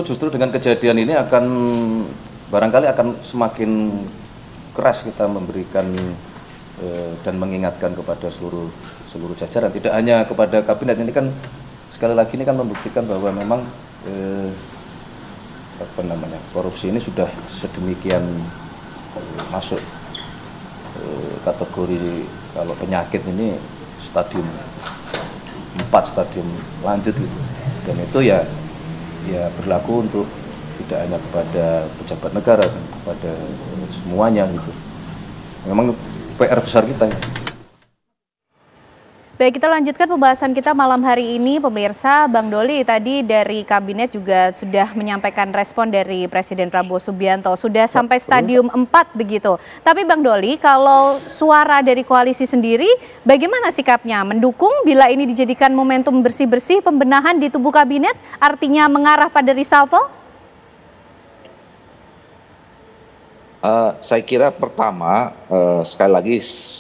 Justru dengan kejadian ini akan barangkali akan semakin keras kita memberikan dan mengingatkan kepada seluruh jajaran, tidak hanya kepada kabinet. Ini kan sekali lagi ini kan membuktikan bahwa memang korupsi ini sudah sedemikian masuk kategori kalau penyakit ini stadium 4, stadium lanjut gitu. Dan itu ya berlaku untuk tidak hanya kepada pejabat negara, kepada semuanya gitu. Memang PR besar kita. Baik, kita lanjutkan pembahasan kita malam hari ini, pemirsa. Bang Doli, tadi dari kabinet juga sudah menyampaikan respon dari Presiden Prabowo Subianto. Sudah sampai stadium 4 begitu. Tapi Bang Doli, kalau suara dari koalisi sendiri, bagaimana sikapnya? Mendukung bila ini dijadikan momentum bersih-bersih pembenahan di tubuh kabinet, artinya mengarah pada reshuffle? Saya kira pertama, sekali lagi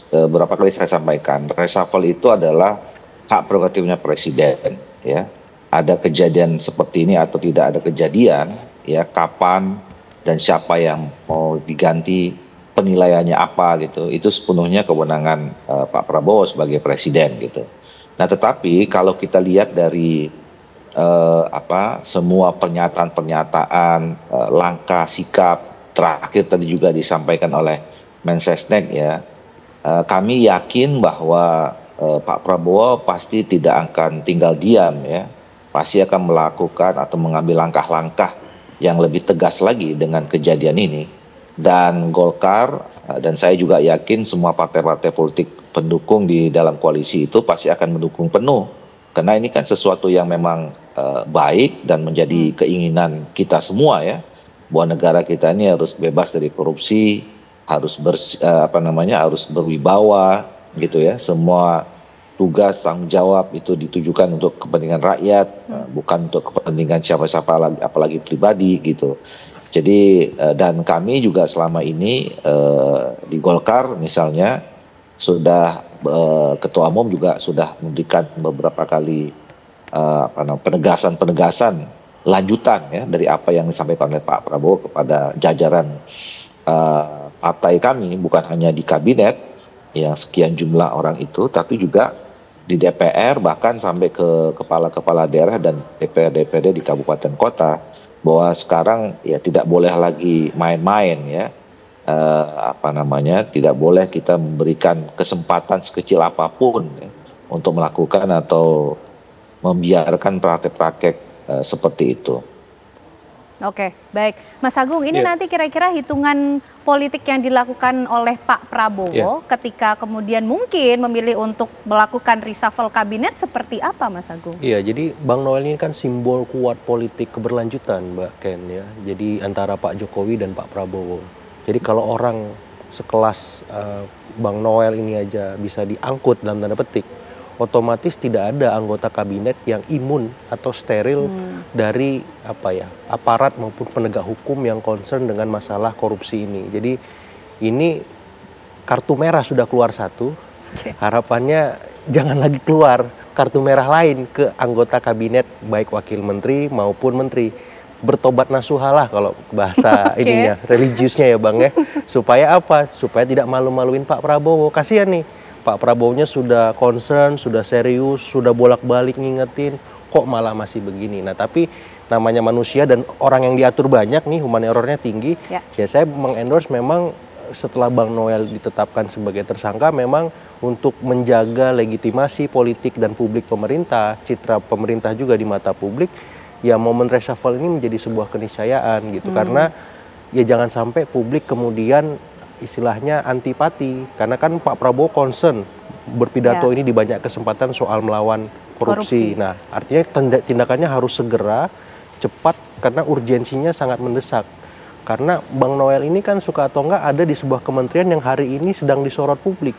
beberapa kali saya sampaikan, reshuffle itu adalah hak prerogatifnya presiden. Ya, ada kejadian seperti ini atau tidak ada kejadian, ya kapan dan siapa yang mau diganti, penilaiannya apa gitu, itu sepenuhnya kewenangan Pak Prabowo sebagai presiden gitu. Nah, tetapi kalau kita lihat dari semua pernyataan-pernyataan, langkah sikap terakhir tadi juga disampaikan oleh Mensesnek ya, kami yakin bahwa Pak Prabowo pasti tidak akan tinggal diam ya, pasti akan melakukan atau mengambil langkah-langkah yang lebih tegas lagi dengan kejadian ini. Dan Golkar dan saya juga yakin semua partai-partai politik pendukung di dalam koalisi itu pasti akan mendukung penuh, karena ini kan sesuatu yang memang baik dan menjadi keinginan kita semua ya, bahwa negara kita ini harus bebas dari korupsi, harus harus berwibawa gitu ya. Semua tugas tanggung jawab itu ditujukan untuk kepentingan rakyat, bukan untuk kepentingan siapa-siapa lagi, apalagi pribadi gitu. Jadi dan kami juga selama ini di Golkar misalnya sudah Ketua Umum juga sudah memberikan beberapa kali penegasan lanjutan ya dari apa yang disampaikan oleh Pak Prabowo kepada jajaran partai kami, bukan hanya di kabinet yang sekian jumlah orang itu, tapi juga di DPR, bahkan sampai ke kepala-kepala daerah dan DPR-DPD di kabupaten kota, bahwa sekarang ya tidak boleh lagi main-main ya, tidak boleh kita memberikan kesempatan sekecil apapun ya, untuk melakukan atau membiarkan praktek-praktek seperti itu. Oke, baik. Mas Agung, ini nanti kira-kira hitungan politik yang dilakukan oleh Pak Prabowo ketika kemudian mungkin memilih untuk melakukan reshuffle kabinet seperti apa, Mas Agung? Iya, jadi Bang Noel ini kan simbol kuat politik keberlanjutan, Mbak Ken ya. Jadi antara Pak Jokowi dan Pak Prabowo. Jadi kalau orang sekelas Bang Noel ini aja bisa diangkut dalam tanda petik, otomatis tidak ada anggota kabinet yang imun atau steril dari aparat maupun penegak hukum yang concern dengan masalah korupsi ini. Jadi ini kartu merah sudah keluar satu, harapannya jangan lagi keluar kartu merah lain ke anggota kabinet baik wakil menteri maupun menteri. Bertobat nasuhalah kalau bahasa ininya, religiusnya ya Bang ya. Supaya apa? Supaya tidak malu-maluin Pak Prabowo. Kasihan nih. Pak Prabowo-nya sudah concern, sudah serius, sudah bolak-balik ngingetin, kok malah masih begini. Nah tapi namanya manusia dan orang yang diatur banyak nih, human error-nya tinggi, ya saya mengendorse memang setelah Bang Noel ditetapkan sebagai tersangka, memang untuk menjaga legitimasi politik dan publik pemerintah, citra pemerintah juga di mata publik, ya momen reshuffle ini menjadi sebuah keniscayaan gitu. Karena ya jangan sampai publik kemudian istilahnya antipati, karena kan Pak Prabowo concern berpidato ini di banyak kesempatan soal melawan korupsi. Nah artinya tindakannya harus segera, cepat, karena urgensinya sangat mendesak. Karena Bang Noel ini kan suka atau enggak ada di sebuah kementerian yang hari ini sedang disorot publik.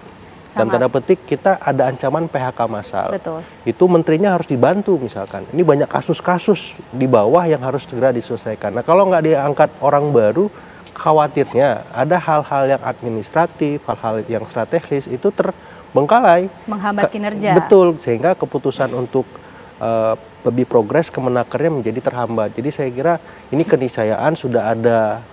Dalam tanda petik kita ada ancaman PHK massal. Betul. Itu menterinya harus dibantu misalkan. Ini banyak kasus-kasus di bawah yang harus segera diselesaikan. Nah kalau nggak diangkat orang baru, khawatirnya ada hal-hal yang administratif, hal-hal yang strategis itu terbengkalai. Menghambat kinerja. Betul, sehingga keputusan untuk lebih progres, kemenakernya menjadi terhambat. Jadi saya kira ini keniscayaan sudah ada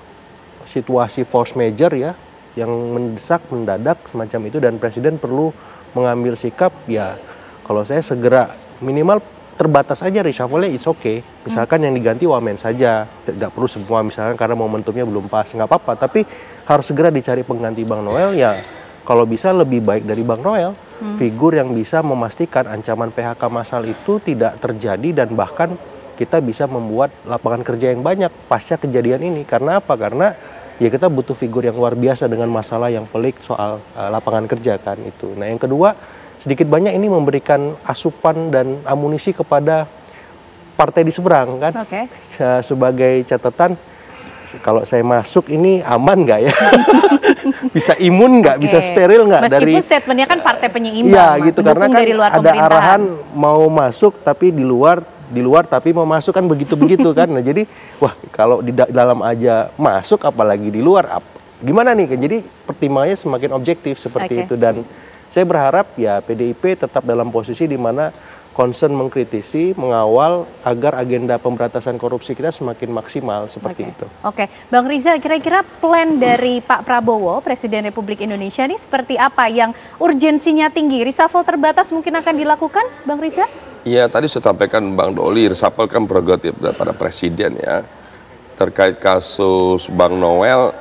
situasi force major ya yang mendesak, mendadak semacam itu, dan presiden perlu mengambil sikap ya. Kalau saya segera minimal terbatas aja reshuffle-nya, it's okay. Misalkan yang diganti wamen saja, tidak perlu semua misalkan karena momentumnya belum pas, nggak apa-apa. Tapi harus segera dicari pengganti Bang Noel ya. Kalau bisa lebih baik dari Bang Noel, figur yang bisa memastikan ancaman PHK massal itu tidak terjadi dan bahkan kita bisa membuat lapangan kerja yang banyak pasca kejadian ini. Karena apa? Karena ya kita butuh figur yang luar biasa dengan masalah yang pelik soal lapangan kerja kan itu. Nah yang kedua, sedikit banyak ini memberikan asupan dan amunisi kepada partai di seberang kan. Sebagai catatan, kalau saya masuk ini aman nggak ya? Bisa imun nggak? Bisa steril nggak? Meskipun statementnya kan partai penyeimbang, ya, Mas, gitu, karena kan dari luar ada arahan mau masuk tapi di luar tapi mau masuk kan begitu-begitu kan. Nah jadi wah kalau di dalam aja masuk apalagi di luar gimana nih? Jadi pertimbangannya semakin objektif seperti itu, dan saya berharap ya PDIP tetap dalam posisi di mana concern mengkritisi, mengawal agar agenda pemberantasan korupsi kita semakin maksimal seperti itu. Bang Riza, kira-kira plan dari Pak Prabowo, Presiden Republik Indonesia ini seperti apa yang urgensinya tinggi? Reshuffle terbatas mungkin akan dilakukan, Bang Riza? Iya, tadi saya sampaikan Bang Doli, reshuffle kan prerogatif daripada Presiden ya. Terkait kasus Bang Noel,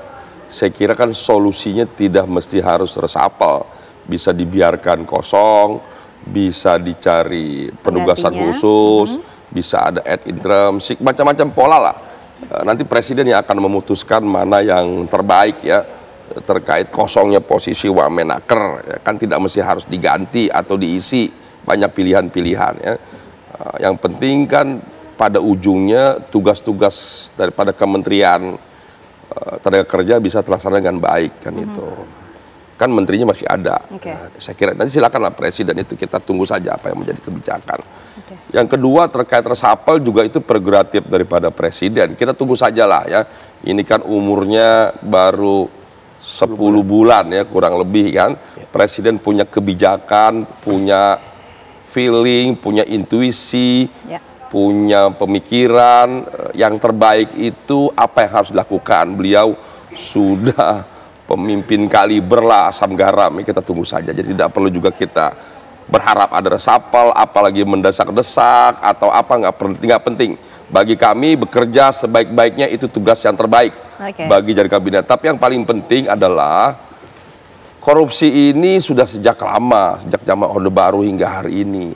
saya kira kan solusinya tidak mesti harus reshuffle. Bisa dibiarkan kosong, bisa dicari penugasan khusus, bisa ada ad interim, macam-macam pola lah. Nanti Presiden yang akan memutuskan mana yang terbaik ya, terkait kosongnya posisi Wamenaker, ya, kan tidak mesti harus diganti atau diisi, banyak pilihan-pilihan ya. Yang penting kan pada ujungnya tugas-tugas daripada Kementerian Tenaga Kerja bisa terlaksana dengan baik kan itu. Kan menterinya masih ada. Nah, saya kira nanti silakanlah Presiden itu, kita tunggu saja apa yang menjadi kebijakan. Yang kedua terkait reshuffle juga itu prerogatif daripada Presiden. Kita tunggu sajalah ya. Ini kan umurnya baru 10 bulan ya kurang lebih kan. Presiden punya kebijakan, punya feeling, punya intuisi, punya pemikiran yang terbaik itu apa yang harus dilakukan. Beliau sudah pemimpin kaliber lah, asam garam, kita tunggu saja. Jadi tidak perlu juga kita berharap ada reshuffle, apalagi mendesak-desak atau apa, nggak penting. Bagi kami bekerja sebaik-baiknya itu tugas yang terbaik bagi dari kabinet. Tapi yang paling penting adalah korupsi ini sudah sejak lama, sejak zaman Orde Baru hingga hari ini.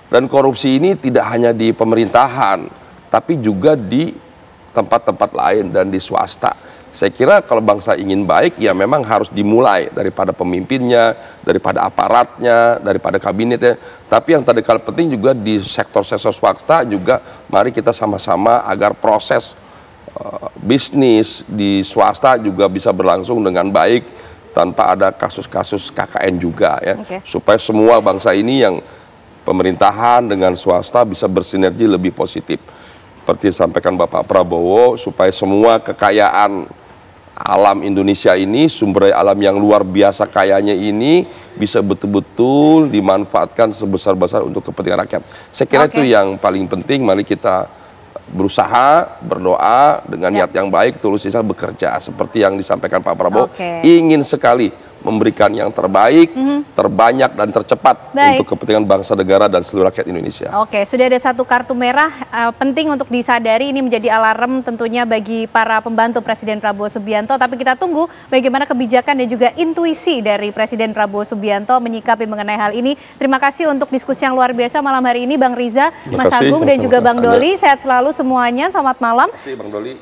Dan korupsi ini tidak hanya di pemerintahan, tapi juga di tempat-tempat lain dan di swasta. Saya kira kalau bangsa ingin baik, ya memang harus dimulai daripada pemimpinnya, daripada aparatnya, daripada kabinetnya. Tapi yang tadi kali penting juga di sektor-sektor swasta juga, mari kita sama-sama agar proses bisnis di swasta juga bisa berlangsung dengan baik, tanpa ada kasus-kasus KKN juga ya. Supaya semua bangsa ini yang pemerintahan dengan swasta bisa bersinergi lebih positif. Seperti disampaikan Bapak Prabowo, supaya semua kekayaan alam Indonesia ini, sumber daya alam yang luar biasa kayanya ini bisa betul-betul dimanfaatkan sebesar-besar untuk kepentingan rakyat. Saya kira itu yang paling penting. Mari kita berusaha, berdoa dengan niat yang baik, tulus ikhlas bekerja. Seperti yang disampaikan Pak Prabowo, ingin sekali memberikan yang terbaik, terbanyak dan tercepat untuk kepentingan bangsa, negara, dan seluruh rakyat Indonesia. Sudah ada satu kartu merah penting untuk disadari, ini menjadi alarm tentunya bagi para pembantu Presiden Prabowo Subianto, tapi kita tunggu bagaimana kebijakan dan juga intuisi dari Presiden Prabowo Subianto menyikapi mengenai hal ini. Terima kasih untuk diskusi yang luar biasa malam hari ini Bang Riza, Mas Agung, dan juga Bang Doli. Sehat selalu semuanya, selamat malam. Terima kasih Bang Doli.